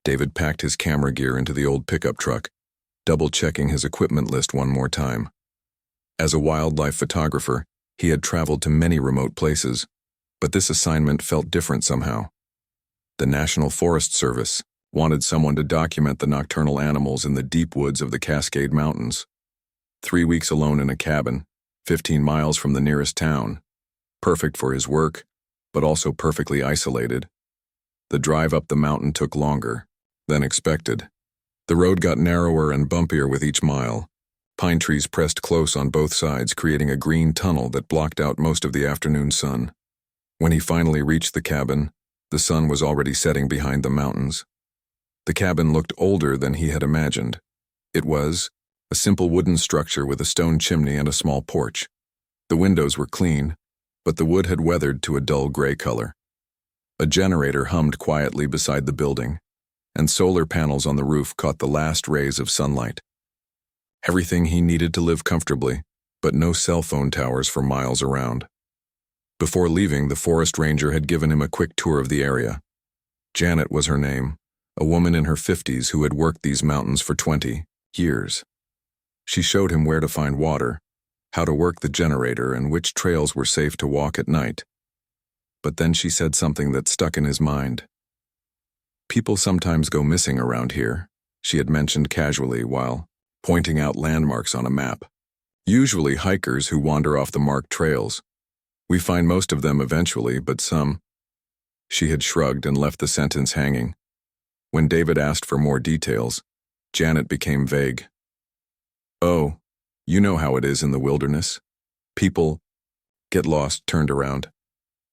David packed his camera gear into the old pickup truck, double-checking his equipment list one more time. As a wildlife photographer, he had traveled to many remote places, but this assignment felt different somehow. The National Forest Service wanted someone to document the nocturnal animals in the deep woods of the Cascade Mountains. 3 weeks alone in a cabin, 15 miles from the nearest town. Perfect for his work, but also perfectly isolated. The drive up the mountain took longer than expected. The road got narrower and bumpier with each mile. Pine trees pressed close on both sides, creating a green tunnel that blocked out most of the afternoon sun. When he finally reached the cabin, the sun was already setting behind the mountains. The cabin looked older than he had imagined. It was a simple wooden structure with a stone chimney and a small porch. The windows were clean, but the wood had weathered to a dull gray color. A generator hummed quietly beside the building, and solar panels on the roof caught the last rays of sunlight. Everything he needed to live comfortably, but no cell phone towers for miles around. Before leaving, the forest ranger had given him a quick tour of the area. Janet was her name, a woman in her 50s who had worked these mountains for 20 years. She showed him where to find water, how to work the generator, and which trails were safe to walk at night. But then she said something that stuck in his mind. People sometimes go missing around here, she had mentioned casually while pointing out landmarks on a map. Usually hikers who wander off the marked trails. We find most of them eventually, but some. She had shrugged and left the sentence hanging. When David asked for more details, Janet became vague. Oh, you know how it is in the wilderness. People get lost, turned around.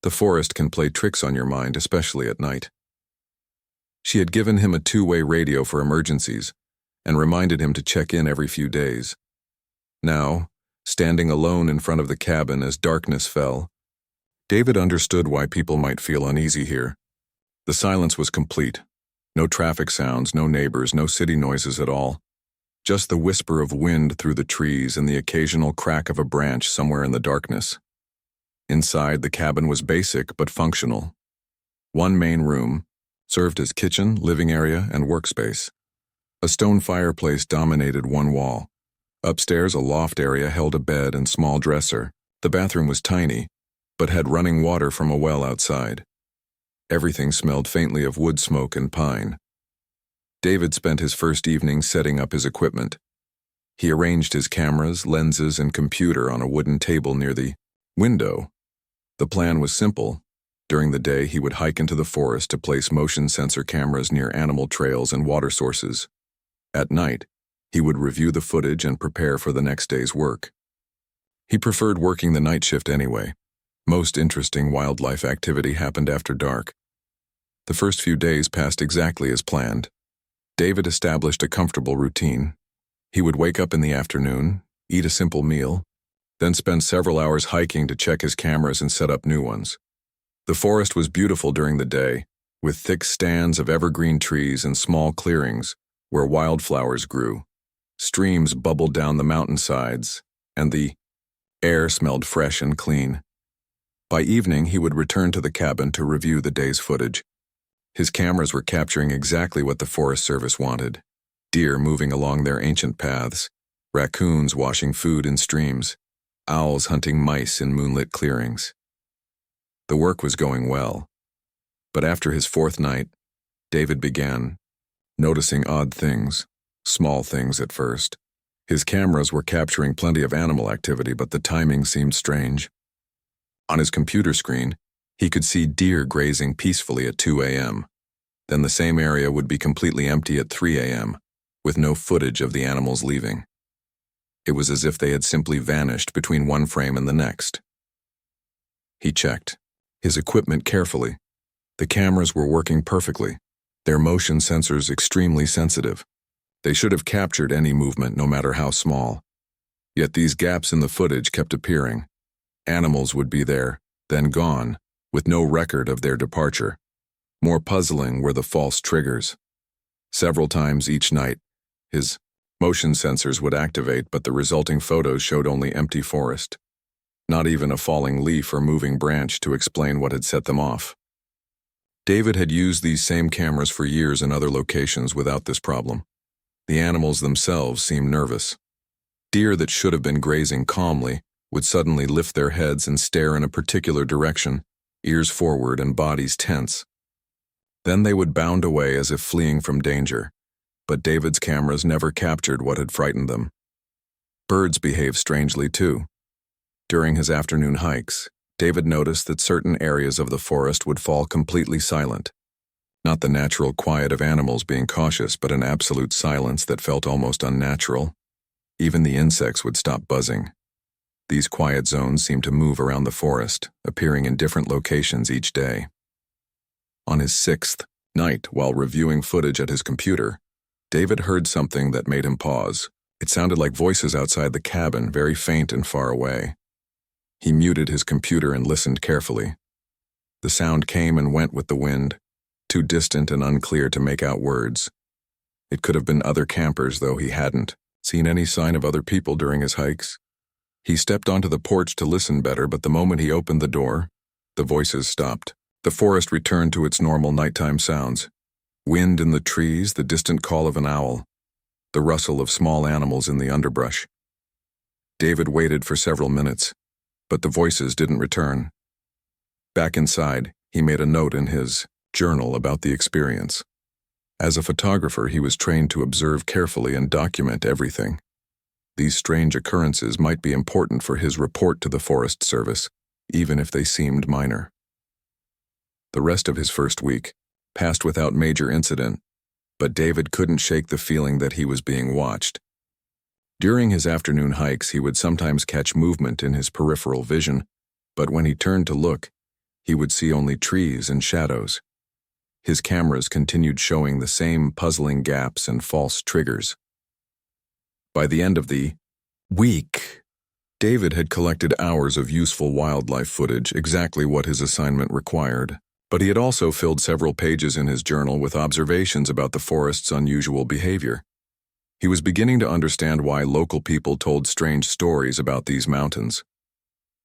The forest can play tricks on your mind, especially at night. She had given him a two-way radio for emergencies and reminded him to check in every few days. Now, standing alone in front of the cabin as darkness fell, David understood why people might feel uneasy here. The silence was complete. No traffic sounds, no neighbors, no city noises at all. Just the whisper of wind through the trees and the occasional crack of a branch somewhere in the darkness. Inside, the cabin was basic but functional. One main room served as kitchen, living area, and workspace. A stone fireplace dominated one wall. Upstairs, a loft area held a bed and small dresser. The bathroom was tiny, but had running water from a well outside. Everything smelled faintly of wood smoke and pine. David spent his first evening setting up his equipment. He arranged his cameras, lenses, and computer on a wooden table near the window. The plan was simple. During the day, he would hike into the forest to place motion sensor cameras near animal trails and water sources. At night, he would review the footage and prepare for the next day's work. He preferred working the night shift anyway. Most interesting wildlife activity happened after dark. The first few days passed exactly as planned. David established a comfortable routine. He would wake up in the afternoon, eat a simple meal, then spend several hours hiking to check his cameras and set up new ones. The forest was beautiful during the day, with thick stands of evergreen trees and small clearings where wildflowers grew. Streams bubbled down the mountainsides, and the air smelled fresh and clean. By evening, he would return to the cabin to review the day's footage. His cameras were capturing exactly what the Forest Service wanted: deer moving along their ancient paths, raccoons washing food in streams, owls hunting mice in moonlit clearings. The work was going well, but after his fourth night, David began noticing odd things, small things at first. His cameras were capturing plenty of animal activity, but the timing seemed strange. On his computer screen, he could see deer grazing peacefully at 2 a.m. Then the same area would be completely empty at 3 a.m., with no footage of the animals leaving. It was as if they had simply vanished between one frame and the next. He checked his equipment carefully. The cameras were working perfectly, their motion sensors extremely sensitive. They should have captured any movement, no matter how small. Yet these gaps in the footage kept appearing. Animals would be there, then gone, with no record of their departure. More puzzling were the false triggers. Several times each night, his motion sensors would activate, but the resulting photos showed only empty forest. Not even a falling leaf or moving branch to explain what had set them off. David had used these same cameras for years in other locations without this problem. The animals themselves seemed nervous. Deer that should have been grazing calmly would suddenly lift their heads and stare in a particular direction, ears forward and bodies tense. Then they would bound away as if fleeing from danger, but David's cameras never captured what had frightened them. Birds behaved strangely too. During his afternoon hikes, David noticed that certain areas of the forest would fall completely silent. Not the natural quiet of animals being cautious, but an absolute silence that felt almost unnatural. Even the insects would stop buzzing. These quiet zones seemed to move around the forest, appearing in different locations each day. On his sixth night, while reviewing footage at his computer, David heard something that made him pause. It sounded like voices outside the cabin, very faint and far away. He muted his computer and listened carefully. The sound came and went with the wind, too distant and unclear to make out words. It could have been other campers, though he hadn't seen any sign of other people during his hikes. He stepped onto the porch to listen better, but the moment he opened the door, the voices stopped. The forest returned to its normal nighttime sounds. Wind in the trees, the distant call of an owl, the rustle of small animals in the underbrush. David waited for several minutes, but the voices didn't return. Back inside, he made a note in his journal about the experience. As a photographer, he was trained to observe carefully and document everything. These strange occurrences might be important for his report to the Forest Service, even if they seemed minor. The rest of his first week passed without major incident, but David couldn't shake the feeling that he was being watched. During his afternoon hikes, he would sometimes catch movement in his peripheral vision, but when he turned to look, he would see only trees and shadows. His cameras continued showing the same puzzling gaps and false triggers. By the end of the week, David had collected hours of useful wildlife footage, exactly what his assignment required. But he had also filled several pages in his journal with observations about the forest's unusual behavior. He was beginning to understand why local people told strange stories about these mountains.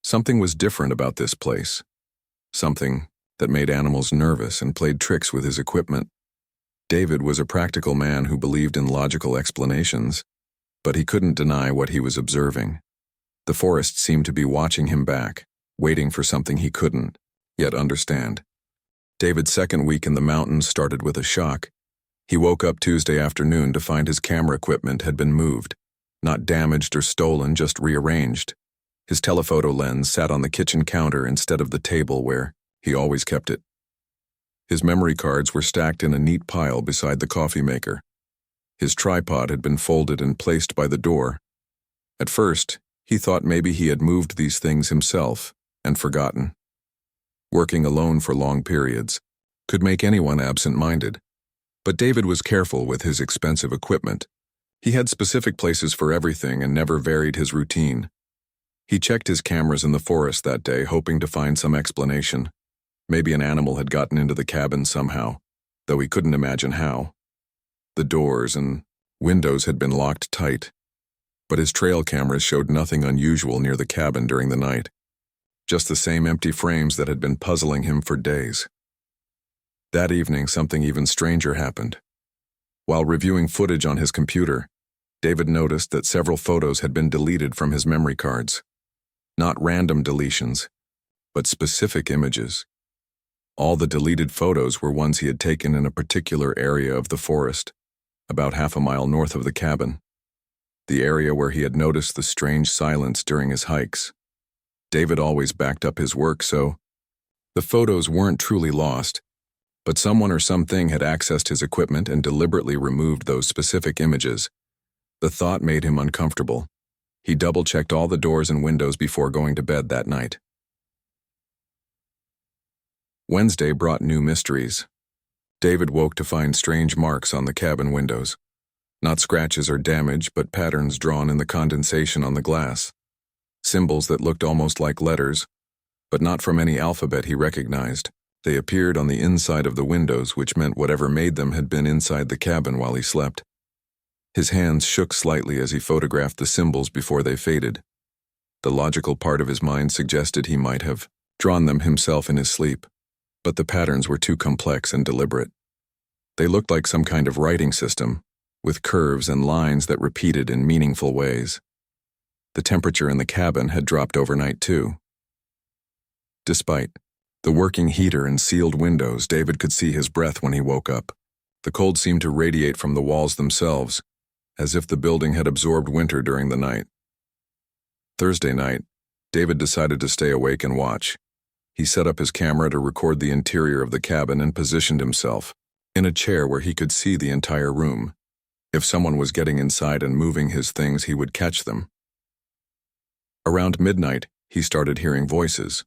Something was different about this place. Something that made animals nervous and played tricks with his equipment. David was a practical man who believed in logical explanations, but he couldn't deny what he was observing. The forest seemed to be watching him back, waiting for something he couldn't yet understand. David's second week in the mountains started with a shock. He woke up Tuesday afternoon to find his camera equipment had been moved. Not damaged or stolen, just rearranged. His telephoto lens sat on the kitchen counter instead of the table where he always kept it. His memory cards were stacked in a neat pile beside the coffee maker. His tripod had been folded and placed by the door. At first, he thought maybe he had moved these things himself and forgotten. Working alone for long periods could make anyone absent-minded. But David was careful with his expensive equipment. He had specific places for everything and never varied his routine. He checked his cameras in the forest that day, hoping to find some explanation. Maybe an animal had gotten into the cabin somehow, though he couldn't imagine how. The doors and windows had been locked tight, but his trail cameras showed nothing unusual near the cabin during the night. Just the same empty frames that had been puzzling him for days. That evening, something even stranger happened. While reviewing footage on his computer, David noticed that several photos had been deleted from his memory cards. Not random deletions, but specific images. All the deleted photos were ones he had taken in a particular area of the forest, about half a mile north of the cabin. The area where he had noticed the strange silence during his hikes. David always backed up his work, so the photos weren't truly lost, but someone or something had accessed his equipment and deliberately removed those specific images. The thought made him uncomfortable. He double-checked all the doors and windows before going to bed that night. Wednesday brought new mysteries. David woke to find strange marks on the cabin windows. Not scratches or damage, but patterns drawn in the condensation on the glass. Symbols that looked almost like letters, but not from any alphabet he recognized. They appeared on the inside of the windows, which meant whatever made them had been inside the cabin while he slept. His hands shook slightly as he photographed the symbols before they faded. The logical part of his mind suggested he might have drawn them himself in his sleep, but the patterns were too complex and deliberate. They looked like some kind of writing system, with curves and lines that repeated in meaningful ways. The temperature in the cabin had dropped overnight too. Despite the working heater and sealed windows, David could see his breath when he woke up. The cold seemed to radiate from the walls themselves, as if the building had absorbed winter during the night. Thursday night, David decided to stay awake and watch. He set up his camera to record the interior of the cabin and positioned himself in a chair where he could see the entire room. If someone was getting inside and moving his things, he would catch them. Around midnight, he started hearing voices.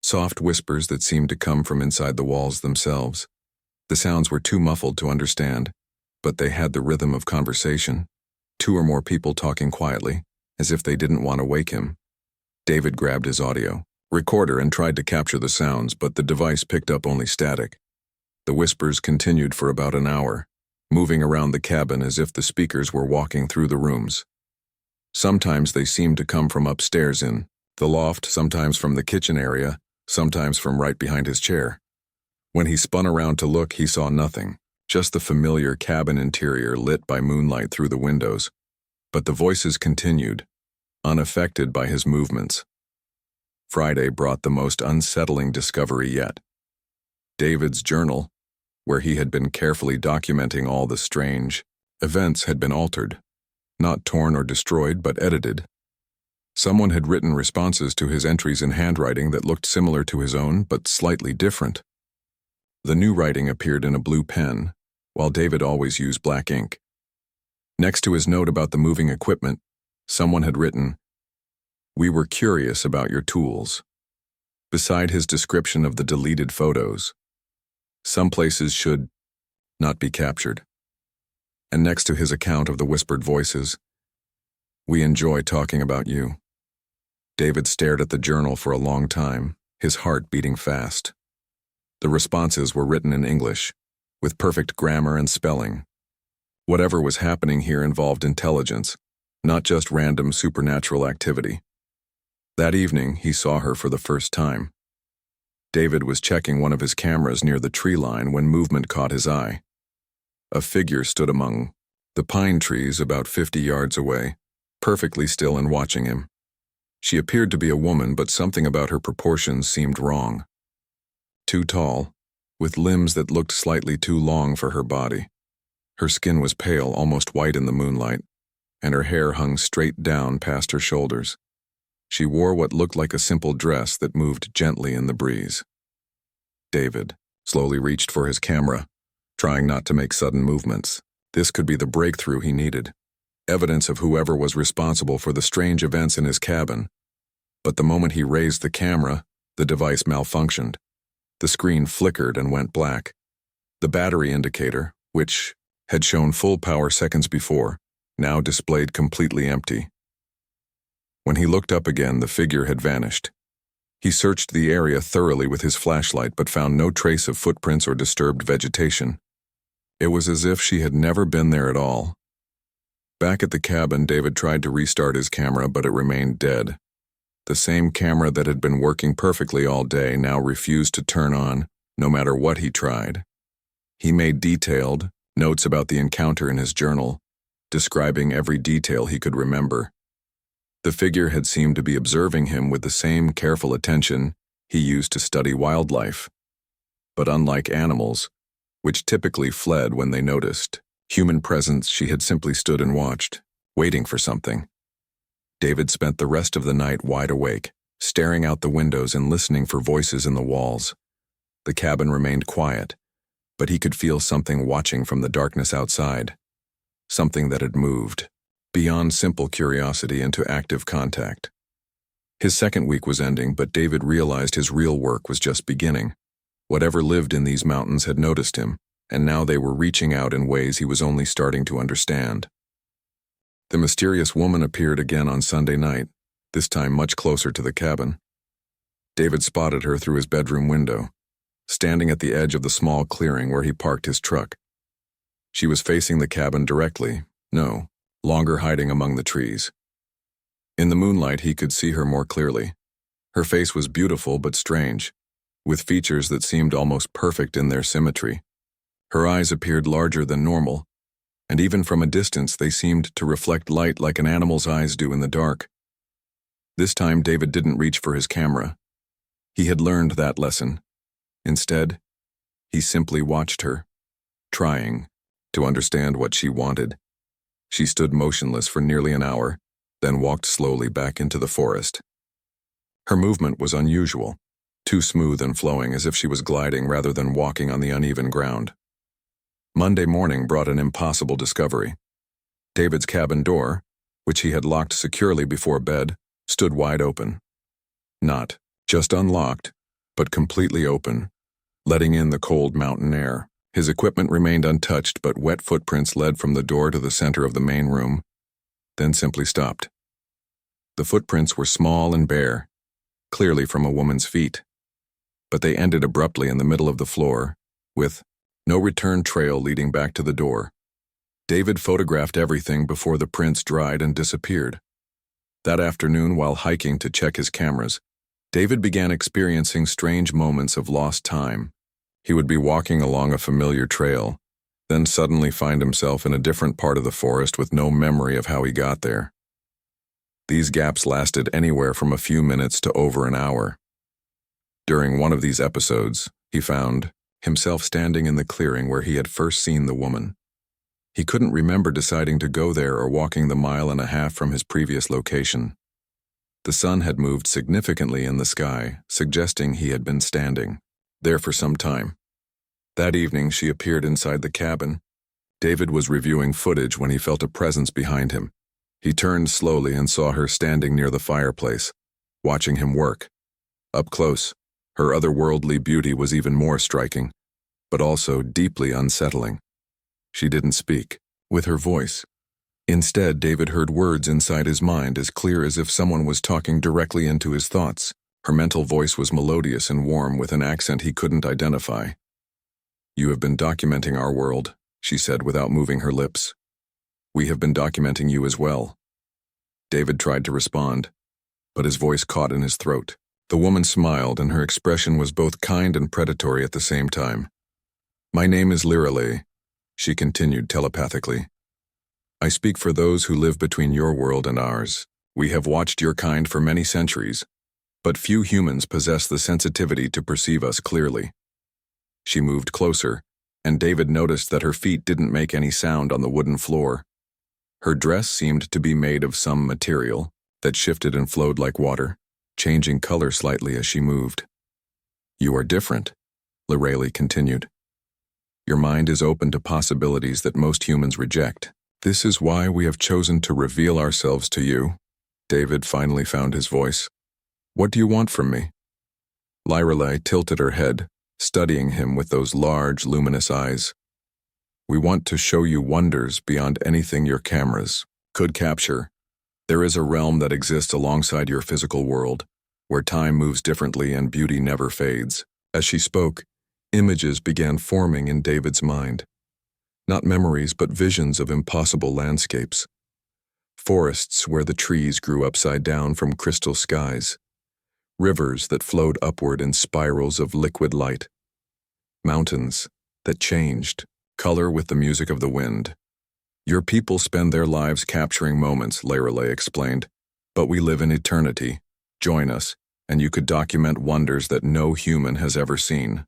Soft whispers that seemed to come from inside the walls themselves. The sounds were too muffled to understand, but they had the rhythm of conversation. 2 or more people talking quietly, as if they didn't want to wake him. David grabbed his audio recorder and tried to capture the sounds, but the device picked up only static. The whispers continued for about an hour, moving around the cabin as if the speakers were walking through the rooms. Sometimes they seemed to come from upstairs in the loft, sometimes from the kitchen area, sometimes from right behind his chair. When he spun around to look, he saw nothing, just the familiar cabin interior lit by moonlight through the windows. But the voices continued, unaffected by his movements. Friday brought the most unsettling discovery yet. David's journal, where he had been carefully documenting all the strange events, had been altered. Not torn or destroyed, but edited. Someone had written responses to his entries in handwriting that looked similar to his own, but slightly different. The new writing appeared in a blue pen, while David always used black ink. Next to his note about the moving equipment, someone had written, "We were curious about your tools." Beside his description of the deleted photos, "Some places should not be captured." And next to his account of the whispered voices, "We enjoy talking about you." David stared at the journal for a long time, his heart beating fast. The responses were written in English, with perfect grammar and spelling. Whatever was happening here involved intelligence, not just random supernatural activity. That evening, he saw her for the first time. David was checking one of his cameras near the tree line when movement caught his eye. A figure stood among the pine trees about 50 yards away, perfectly still and watching him. She appeared to be a woman, but something about her proportions seemed wrong. Too tall, with limbs that looked slightly too long for her body. Her skin was pale, almost white in the moonlight, and her hair hung straight down past her shoulders. She wore what looked like a simple dress that moved gently in the breeze. David slowly reached for his camera, trying not to make sudden movements. This could be the breakthrough he needed, evidence of whoever was responsible for the strange events in his cabin. But the moment he raised the camera, the device malfunctioned. The screen flickered and went black. The battery indicator, which had shown full power seconds before, now displayed completely empty. When he looked up again, the figure had vanished. He searched the area thoroughly with his flashlight but found no trace of footprints or disturbed vegetation. It was as if she had never been there at all. Back at the cabin, David tried to restart his camera, but it remained dead. The same camera that had been working perfectly all day now refused to turn on, no matter what he tried. He made detailed notes about the encounter in his journal, describing every detail he could remember. The figure had seemed to be observing him with the same careful attention he used to study wildlife. But unlike animals, which typically fled when they noticed human presence, she had simply stood and watched, waiting for something. David spent the rest of the night wide awake, staring out the windows and listening for voices in the walls. The cabin remained quiet, but he could feel something watching from the darkness outside, something that had moved beyond simple curiosity into active contact. His second week was ending, but David realized his real work was just beginning. Whatever lived in these mountains had noticed him, and now they were reaching out in ways he was only starting to understand. The mysterious woman appeared again on Sunday night, this time much closer to the cabin. David spotted her through his bedroom window, standing at the edge of the small clearing where he parked his truck. She was facing the cabin directly, no longer hiding among the trees. In the moonlight, he could see her more clearly. Her face was beautiful but strange, with features that seemed almost perfect in their symmetry. Her eyes appeared larger than normal, and even from a distance they seemed to reflect light like an animal's eyes do in the dark. This time David didn't reach for his camera. He had learned that lesson. Instead, he simply watched her, trying to understand what she wanted. She stood motionless for nearly an hour, then walked slowly back into the forest. Her movement was unusual, too smooth and flowing, as if she was gliding rather than walking on the uneven ground. Monday morning brought an impossible discovery. David's cabin door, which he had locked securely before bed, stood wide open. Not just unlocked, but completely open, letting in the cold mountain air. His equipment remained untouched, but wet footprints led from the door to the center of the main room, then simply stopped. The footprints were small and bare, clearly from a woman's feet, but they ended abruptly in the middle of the floor, with no return trail leading back to the door. David photographed everything before the prints dried and disappeared. That afternoon, while hiking to check his cameras, David began experiencing strange moments of lost time. He would be walking along a familiar trail, then suddenly find himself in a different part of the forest with no memory of how he got there. These gaps lasted anywhere from a few minutes to over an hour. During one of these episodes, he found himself standing in the clearing where he had first seen the woman. He couldn't remember deciding to go there or walking the 1.5 miles from his previous location. The sun had moved significantly in the sky, suggesting he had been standing there for some time. That evening, she appeared inside the cabin. David was reviewing footage when he felt a presence behind him. He turned slowly and saw her standing near the fireplace, watching him work. Up close, her otherworldly beauty was even more striking, but also deeply unsettling. She didn't speak with her voice. Instead, David heard words inside his mind as clear as if someone was talking directly into his thoughts. Her mental voice was melodious and warm with an accent he couldn't identify. "You have been documenting our world," she said without moving her lips. "We have been documenting you as well." David tried to respond, but his voice caught in his throat. The woman smiled, and her expression was both kind and predatory at the same time. "My name is Lirale," she continued telepathically. "I speak for those who live between your world and ours. We have watched your kind for many centuries, but few humans possess the sensitivity to perceive us clearly." She moved closer, and David noticed that her feet didn't make any sound on the wooden floor. Her dress seemed to be made of some material that shifted and flowed like water, changing color slightly as she moved. "You are different," Lirale continued. "Your mind is open to possibilities that most humans reject. This is why we have chosen to reveal ourselves to you." David finally found his voice. "What do you want from me?" Lirale tilted her head, studying him with those large, luminous eyes. "We want to show you wonders beyond anything your cameras could capture. There is a realm that exists alongside your physical world, where time moves differently and beauty never fades." As she spoke, images began forming in David's mind. Not memories, but visions of impossible landscapes. Forests where the trees grew upside down from crystal skies. Rivers that flowed upward in spirals of liquid light. Mountains that changed color with the music of the wind. "Your people spend their lives capturing moments," Lirale explained, "but we live in eternity. Join us, and you could document wonders that no human has ever seen."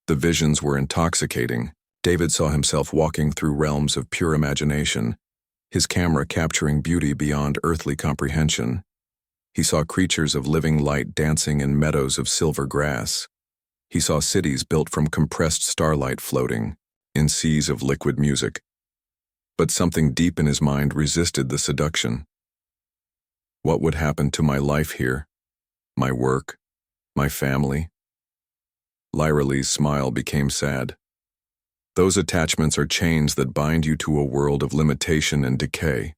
The visions were intoxicating. David saw himself walking through realms of pure imagination, his camera capturing beauty beyond earthly comprehension. He saw creatures of living light dancing in meadows of silver grass. He saw cities built from compressed starlight floating in seas of liquid music. But something deep in his mind resisted the seduction. What would happen to my life here? My work? My family? Lirale's smile became sad. "Those attachments are chains that bind you to a world of limitation and decay.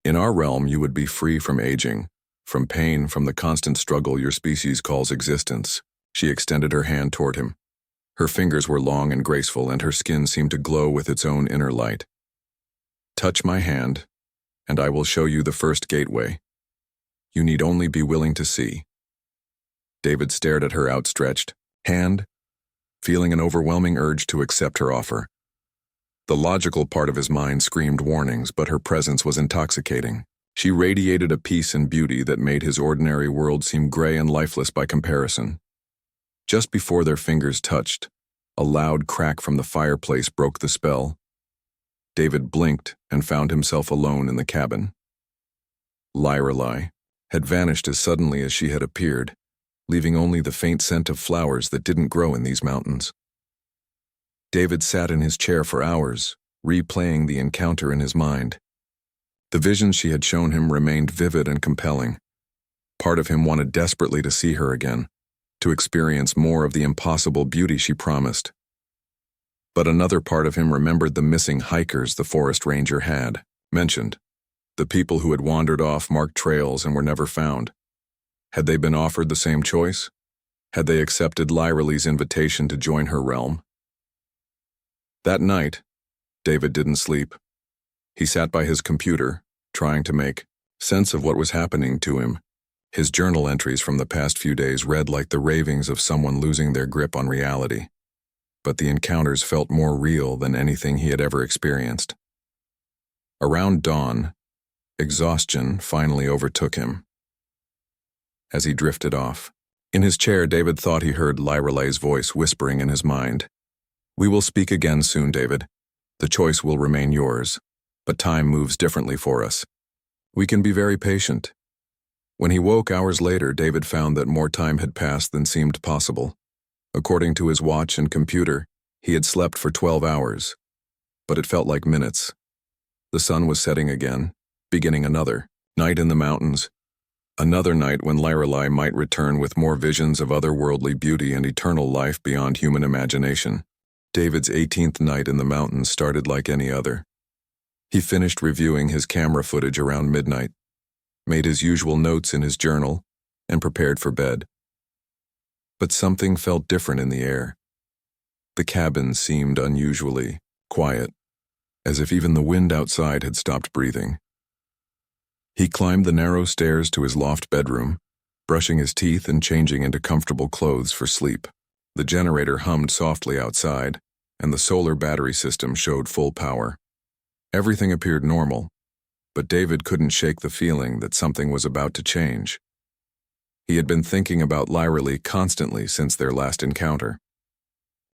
In our realm, you would be free from aging, from pain, from the constant struggle your species calls existence." She extended her hand toward him. Her fingers were long and graceful, and her skin seemed to glow with its own inner light. "Touch my hand, and I will show you the first gateway. You need only be willing to see." David stared at her outstretched hand, feeling an overwhelming urge to accept her offer. The logical part of his mind screamed warnings, but her presence was intoxicating. She radiated a peace and beauty that made his ordinary world seem gray and lifeless by comparison. Just before their fingers touched, a loud crack from the fireplace broke the spell. David blinked and found himself alone in the cabin. Lyrelei had vanished as suddenly as she had appeared, leaving only the faint scent of flowers that didn't grow in these mountains. David sat in his chair for hours, replaying the encounter in his mind. The visions she had shown him remained vivid and compelling. Part of him wanted desperately to see her again, to experience more of the impossible beauty she promised. But another part of him remembered the missing hikers the forest ranger had mentioned, the people who had wandered off marked trails and were never found. Had they been offered the same choice? Had they accepted Lyrelei's invitation to join her realm? That night, David didn't sleep. He sat by his computer, trying to make sense of what was happening to him. His journal entries from the past few days read like the ravings of someone losing their grip on reality. But the encounters felt more real than anything he had ever experienced. Around dawn, exhaustion finally overtook him. As he drifted off, in his chair, David thought he heard Lyrelei's voice whispering in his mind. "We will speak again soon, David. The choice will remain yours, but time moves differently for us. We can be very patient." When he woke hours later, David found that more time had passed than seemed possible. According to his watch and computer, he had slept for 12 hours, but it felt like minutes. The sun was setting again, beginning another night in the mountains, another night when Lyrelei might return with more visions of otherworldly beauty and eternal life beyond human imagination. David's 18th night in the mountains started like any other. He finished reviewing his camera footage around midnight, made his usual notes in his journal, and prepared for bed. But something felt different in the air. The cabin seemed unusually quiet, as if even the wind outside had stopped breathing. He climbed the narrow stairs to his loft bedroom, brushing his teeth and changing into comfortable clothes for sleep. The generator hummed softly outside, and the solar battery system showed full power. Everything appeared normal, but David couldn't shake the feeling that something was about to change. He had been thinking about Lyrelei constantly since their last encounter.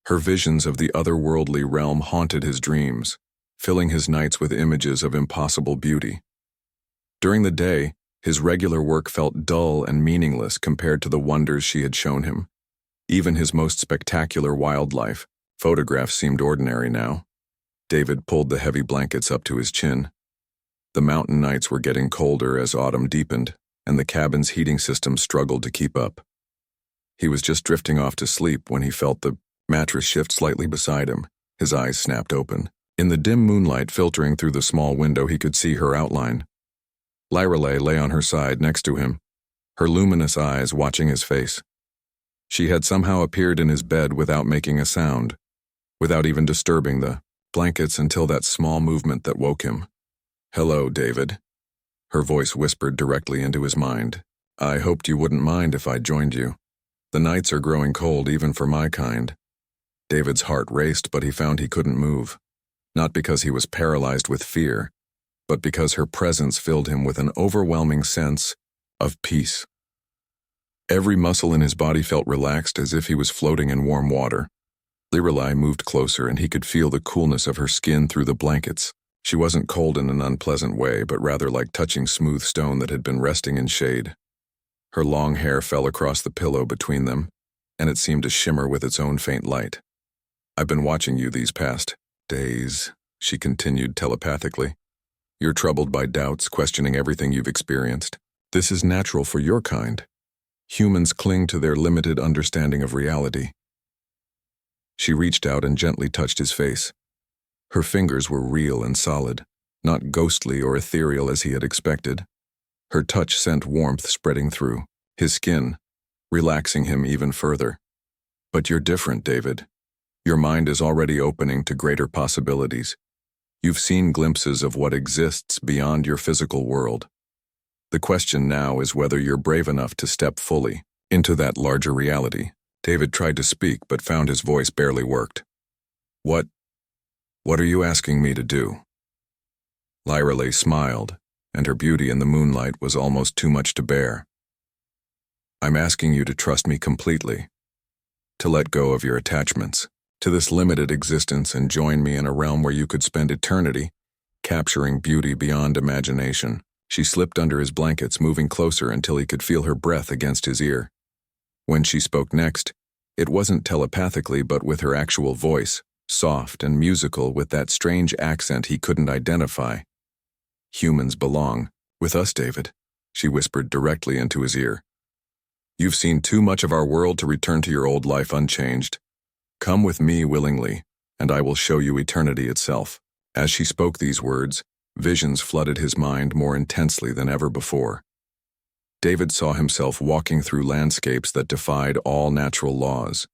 Her visions of the otherworldly realm haunted his dreams, filling his nights with images of impossible beauty. During the day, his regular work felt dull and meaningless compared to the wonders she had shown him. Even his most spectacular wildlife photographs seemed ordinary now. David pulled the heavy blankets up to his chin. The mountain nights were getting colder as autumn deepened, and the cabin's heating system struggled to keep up. He was just drifting off to sleep when he felt the mattress shift slightly beside him. His eyes snapped open. In the dim moonlight filtering through the small window, he could see her outline. Lyrelei lay on her side next to him, her luminous eyes watching his face. She had somehow appeared in his bed without making a sound, without even disturbing the blankets until that small movement that woke him. "Hello, David." Her voice whispered directly into his mind. "I hoped you wouldn't mind if I joined you. The nights are growing cold even for my kind." David's heart raced, but he found he couldn't move. Not because he was paralyzed with fear, but because her presence filled him with an overwhelming sense of peace. Every muscle in his body felt relaxed as if he was floating in warm water. Lyrelei moved closer and he could feel the coolness of her skin through the blankets. She wasn't cold in an unpleasant way, but rather like touching smooth stone that had been resting in shade. Her long hair fell across the pillow between them, and it seemed to shimmer with its own faint light. "I've been watching you these past days," she continued telepathically. "You're troubled by doubts, questioning everything you've experienced. This is natural for your kind. Humans cling to their limited understanding of reality." She reached out and gently touched his face. Her fingers were real and solid, not ghostly or ethereal as he had expected. Her touch sent warmth spreading through his skin, relaxing him even further. "But you're different, David. Your mind is already opening to greater possibilities. You've seen glimpses of what exists beyond your physical world. The question now is whether you're brave enough to step fully into that larger reality. David tried to speak but found his voice barely worked. What are you asking me to do? Lyra smiled, and her beauty in the moonlight was almost too much to bear. I'm asking you to trust me completely, to let go of your attachments to this limited existence and join me in a realm where you could spend eternity, capturing beauty beyond imagination. She slipped under his blankets, moving closer until he could feel her breath against his ear. When she spoke next, it wasn't telepathically but with her actual voice, soft and musical with that strange accent he couldn't identify. Humans belong with us, David, she whispered directly into his ear. You've seen too much of our world to return to your old life unchanged. Come with me willingly, and I will show you eternity itself. As she spoke these words, visions flooded his mind more intensely than ever before. David saw himself walking through landscapes that defied all natural laws.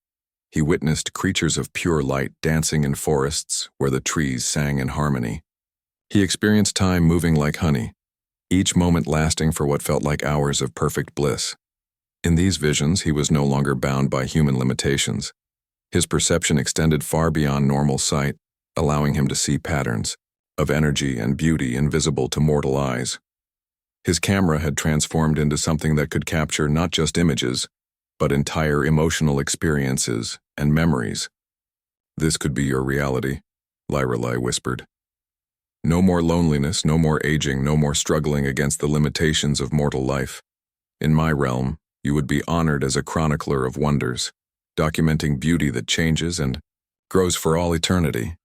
He witnessed creatures of pure light dancing in forests where the trees sang in harmony. He experienced time moving like honey, each moment lasting for what felt like hours of perfect bliss. In these visions, he was no longer bound by human limitations. His perception extended far beyond normal sight, allowing him to see patterns of energy and beauty invisible to mortal eyes. His camera had transformed into something that could capture not just images, but entire emotional experiences and memories. This could be your reality, Lyra whispered. No more loneliness, no more aging, no more struggling against the limitations of mortal life. In my realm, you would be honored as a chronicler of wonders, documenting beauty that changes and grows for all eternity.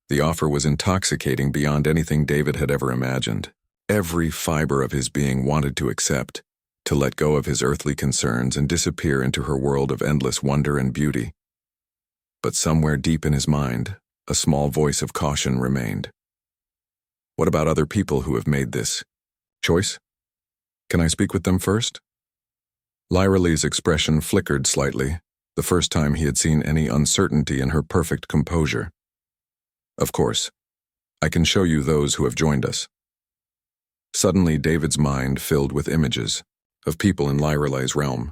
The offer was intoxicating beyond anything David had ever imagined. Every fiber of his being wanted to accept, to let go of his earthly concerns and disappear into her world of endless wonder and beauty. But somewhere deep in his mind, a small voice of caution remained. What about other people who have made this choice? Can I speak with them first? Lyra's expression flickered slightly, the first time he had seen any uncertainty in her perfect composure. Of course, I can show you those who have joined us. Suddenly, David's mind filled with images of people in Lyra's realm.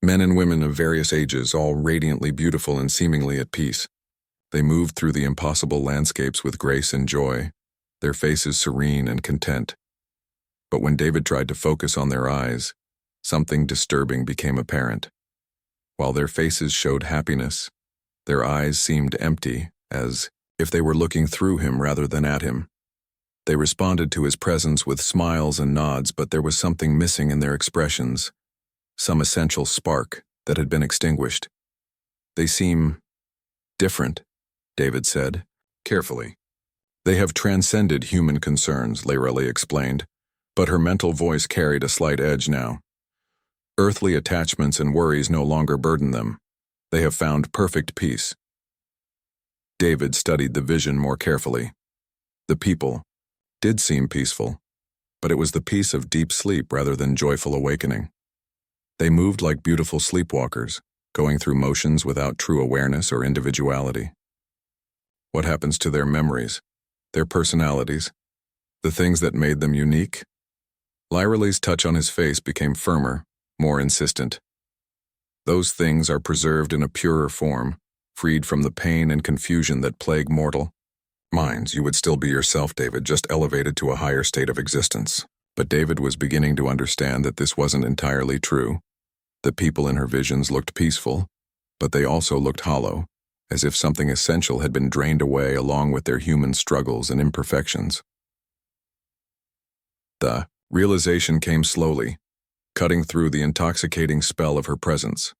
Men and women of various ages, all radiantly beautiful and seemingly at peace. They moved through the impossible landscapes with grace and joy, their faces serene and content. But when David tried to focus on their eyes, something disturbing became apparent. While their faces showed happiness, their eyes seemed empty, as if they were looking through him rather than at him. They responded to his presence with smiles and nods, but there was something missing in their expressions, some essential spark that had been extinguished. They seem different, David said, carefully. They have transcended human concerns, Lyra explained, but her mental voice carried a slight edge now. Earthly attachments and worries no longer burden them. They have found perfect peace. David studied the vision more carefully. The people did seem peaceful, but it was the peace of deep sleep rather than joyful awakening. They moved like beautiful sleepwalkers, going through motions without true awareness or individuality. What happens to their memories, their personalities, the things that made them unique? Lyra's touch on his face became firmer, more insistent. Those things are preserved in a purer form, freed from the pain and confusion that plague mortal minds. You would still be yourself, David, just elevated to a higher state of existence. But David was beginning to understand that this wasn't entirely true. The people in her visions looked peaceful, but they also looked hollow, as if something essential had been drained away along with their human struggles and imperfections. The realization came slowly, cutting through the intoxicating spell of her presence.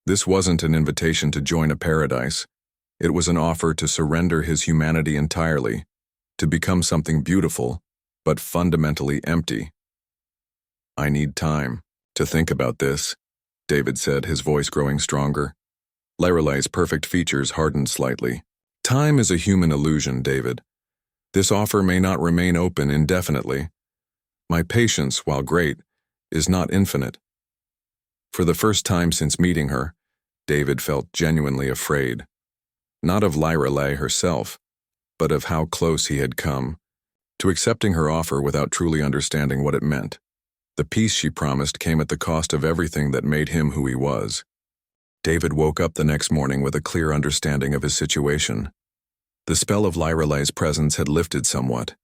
This wasn't an invitation to join a paradise. It was an offer to surrender his humanity entirely, to become something beautiful, but fundamentally empty. I need time to think about this, David said, his voice growing stronger. Lyra's perfect features hardened slightly. Time is a human illusion, David. This offer may not remain open indefinitely. My patience, while great, is not infinite. For the first time since meeting her, David felt genuinely afraid. Not of Lyra herself, but of how close he had come to accepting her offer without truly understanding what it meant. The peace she promised came at the cost of everything that made him who he was. David woke up the next morning with a clear understanding of his situation. The spell of Lyralei's presence had lifted somewhat,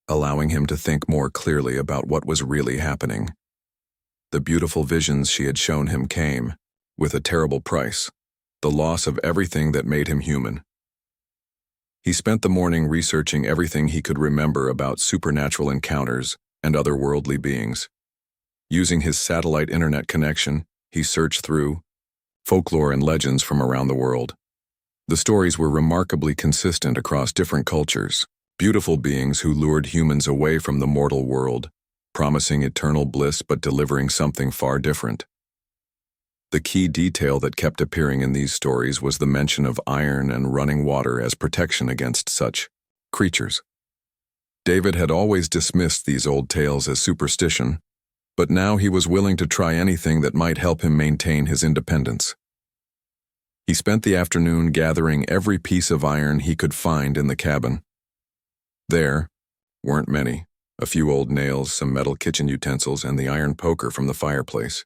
allowing him to think more clearly about what was really happening. The beautiful visions she had shown him came, with a terrible price, the loss of everything that made him human. He spent the morning researching everything he could remember about supernatural encounters and otherworldly beings. Using his satellite internet connection, he searched through folklore and legends from around the world. The stories were remarkably consistent across different cultures, beautiful beings who lured humans away from the mortal world, promising eternal bliss but delivering something far different. The key detail that kept appearing in these stories was the mention of iron and running water as protection against such creatures. David had always dismissed these old tales as superstition, but now he was willing to try anything that might help him maintain his independence. He spent the afternoon gathering every piece of iron he could find in the cabin. There weren't many, a few old nails, some metal kitchen utensils, and the iron poker from the fireplace.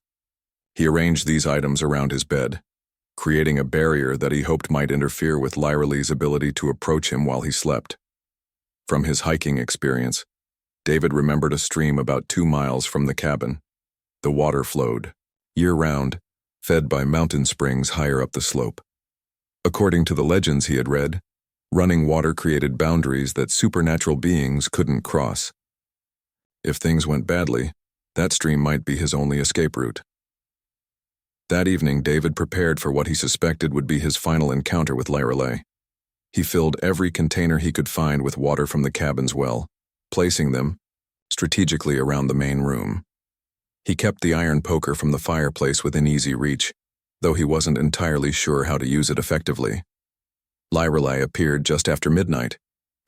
He arranged these items around his bed, creating a barrier that he hoped might interfere with Lyralei's ability to approach him while he slept. From his hiking experience, David remembered a stream about 2 miles from the cabin. The water flowed, year-round, fed by mountain springs higher up the slope. According to the legends he had read, running water created boundaries that supernatural beings couldn't cross. If things went badly, that stream might be his only escape route. That evening, David prepared for what he suspected would be his final encounter with Lyralei. He filled every container he could find with water from the cabin's well, placing them strategically around the main room. He kept the iron poker from the fireplace within easy reach, though he wasn't entirely sure how to use it effectively. Lyralei appeared just after midnight,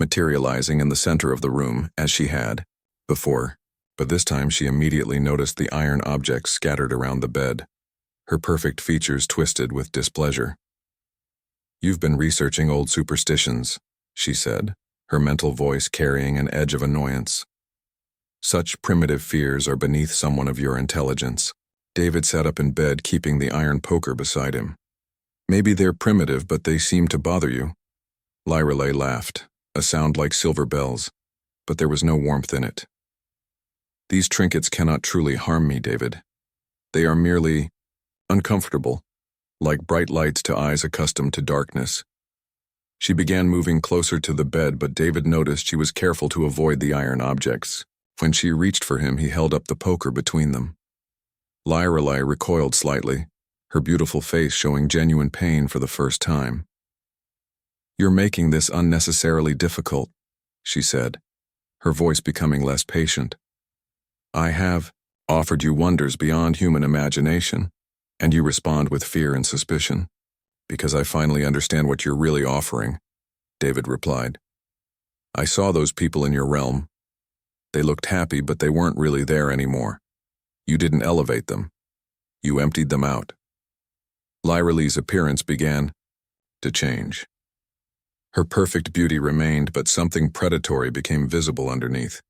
materializing in the center of the room as she had before, but this time she immediately noticed the iron objects scattered around the bed, her perfect features twisted with displeasure. "You've been researching old superstitions," she said, her mental voice carrying an edge of annoyance. "Such primitive fears are beneath someone of your intelligence." David sat up in bed, keeping the iron poker beside him. "Maybe they're primitive, but they seem to bother you." Lyralei laughed, a sound like silver bells, but there was no warmth in it. "These trinkets cannot truly harm me, David. They are merely uncomfortable, like bright lights to eyes accustomed to darkness." She began moving closer to the bed, but David noticed she was careful to avoid the iron objects. When she reached for him, he held up the poker between them. Lyralei recoiled slightly, her beautiful face showing genuine pain for the first time. "You're making this unnecessarily difficult," she said, her voice becoming less patient. "I have offered you wonders beyond human imagination, and you respond with fear and suspicion. Because I finally understand what you're really offering," David replied. "I saw those people in your realm. They looked happy, but they weren't really there anymore. You didn't elevate them. You emptied them out." Lyralei's appearance began to change. Her perfect beauty remained, but something predatory became visible underneath.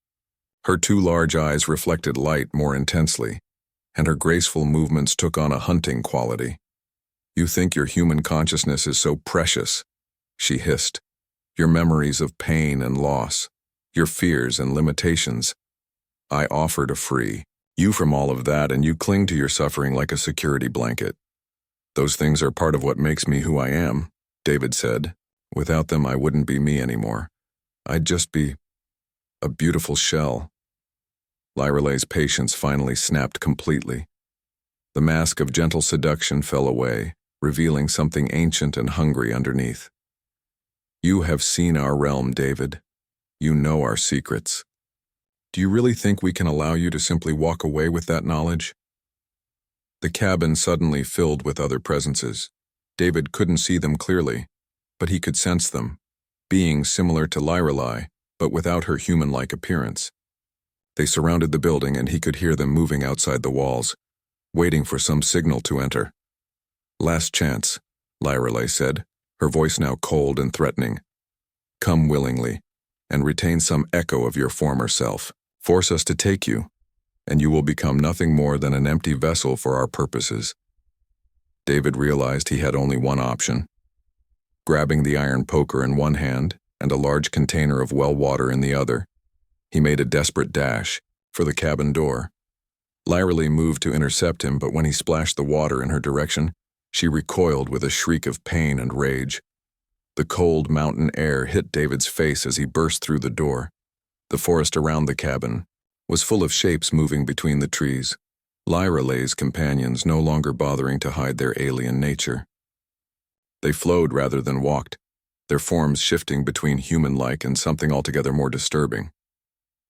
Her 2 large eyes reflected light more intensely, and her graceful movements took on a hunting quality. "You think your human consciousness is so precious," she hissed. "Your memories of pain and loss, your fears and limitations. I offer to free you from all of that, and you cling to your suffering like a security blanket. Those things are part of what makes me who I am," David said. "Without them, I wouldn't be me anymore. I'd just be a beautiful shell." Lyralei's patience finally snapped completely. The mask of gentle seduction fell away, revealing something ancient and hungry underneath. "You have seen our realm, David. You know our secrets. Do you really think we can allow you to simply walk away with that knowledge?" The cabin suddenly filled with other presences. David couldn't see them clearly, but he could sense them, beings similar to Lyralei, but without her human-like appearance. They surrounded the building, and he could hear them moving outside the walls, waiting for some signal to enter. "Last chance," Lyralei said, her voice now cold and threatening. "Come willingly, and retain some echo of your former self. Force us to take you, and you will become nothing more than an empty vessel for our purposes. David realized he had only one option. Grabbing the iron poker in one hand and a large container of well water in the other, he made a desperate dash for the cabin door. Lyra moved to intercept him, but when he splashed the water in her direction, she recoiled with a shriek of pain and rage. The cold mountain air hit David's face as he burst through the door. The forest around the cabin was full of shapes moving between the trees, Lyra's companions no longer bothering to hide their alien nature. They flowed rather than walked, their forms shifting between human-like and something altogether more disturbing.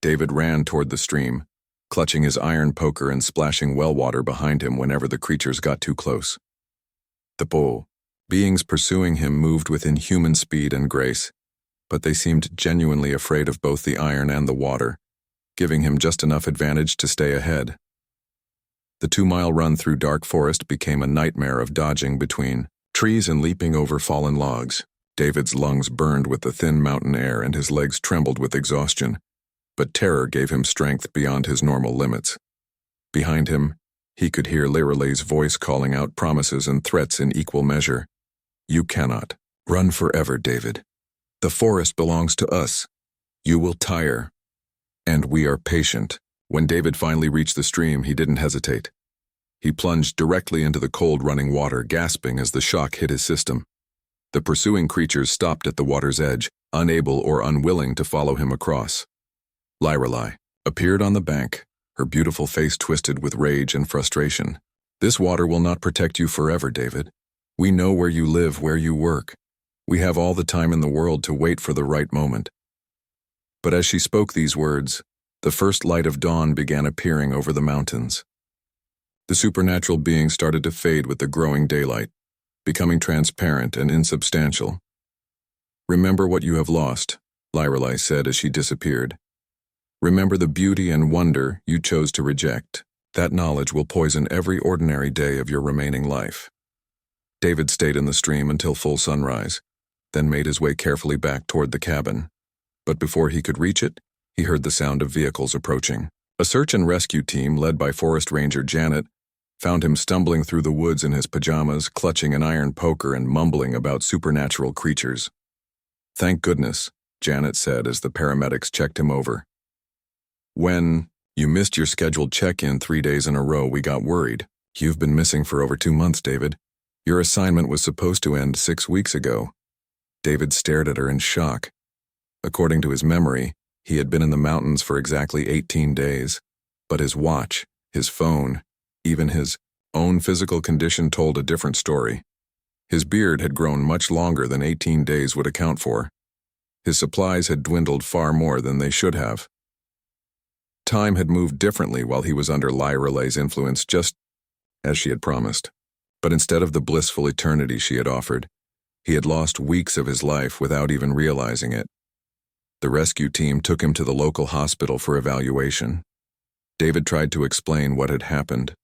David ran toward the stream, clutching his iron poker and splashing well water behind him whenever the creatures got too close. The beings pursuing him moved with inhuman speed and grace, but they seemed genuinely afraid of both the iron and the water, giving him just enough advantage to stay ahead. The 2-mile run through dark forest became a nightmare of dodging between trees and leaping over fallen logs. David's lungs burned with the thin mountain air and his legs trembled with exhaustion, but terror gave him strength beyond his normal limits. Behind him, he could hear Lyra's voice calling out promises and threats in equal measure. You cannot run forever, David. The forest belongs to us. You will tire. And we are patient. When David finally reached the stream, he didn't hesitate. He plunged directly into the cold running water, gasping as the shock hit his system. The pursuing creatures stopped at the water's edge, unable or unwilling to follow him across. Lyra appeared on the bank, her beautiful face twisted with rage and frustration. This water will not protect you forever, David. We know where you live, where you work. We have all the time in the world to wait for the right moment. But as she spoke these words, the first light of dawn began appearing over the mountains. The supernatural being started to fade with the growing daylight, becoming transparent and insubstantial. Remember what you have lost, Lyra said as she disappeared. Remember the beauty and wonder you chose to reject. That knowledge will poison every ordinary day of your remaining life. David stayed in the stream until full sunrise, then made his way carefully back toward the cabin. But before he could reach it, he heard the sound of vehicles approaching. A search and rescue team led by Forest Ranger Janet found him stumbling through the woods in his pajamas, clutching an iron poker and mumbling about supernatural creatures. Thank goodness, Janet said as the paramedics checked him over. When you missed your scheduled check-in 3 days in a row, we got worried. You've been missing for over 2 months, David. Your assignment was supposed to end 6 weeks ago. David stared at her in shock. According to his memory, he had been in the mountains for exactly 18 days, but his watch, his phone, even his own physical condition told a different story. His beard had grown much longer than 18 days would account for. His supplies had dwindled far more than they should have. Time had moved differently while he was under Lyra's influence, just as she had promised. But instead of the blissful eternity she had offered, he had lost weeks of his life without even realizing it. The rescue team took him to the local hospital for evaluation. David tried to explain what had happened,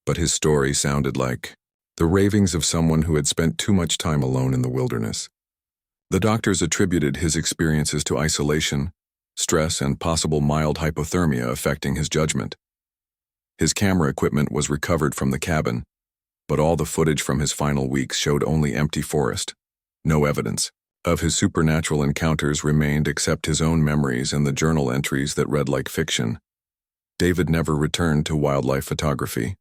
but his story sounded like the ravings of someone who had spent too much time alone in the wilderness. The doctors attributed his experiences to isolation, stress, and possible mild hypothermia affecting his judgment. His camera equipment was recovered from the cabin, but all the footage from his final weeks showed only empty forest. No evidence of his supernatural encounters remained except his own memories and the journal entries that read like fiction. David never returned to wildlife photography.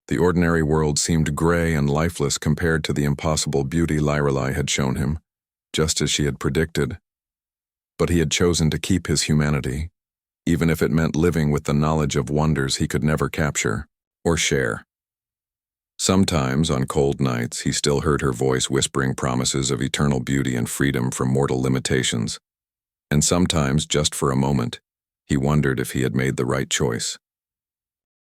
The ordinary world seemed gray and lifeless compared to the impossible beauty Lyra had shown him, just as she had predicted. But he had chosen to keep his humanity, even if it meant living with the knowledge of wonders he could never capture or share. Sometimes, on cold nights, he still heard her voice whispering promises of eternal beauty and freedom from mortal limitations. And sometimes, just for a moment, he wondered if he had made the right choice.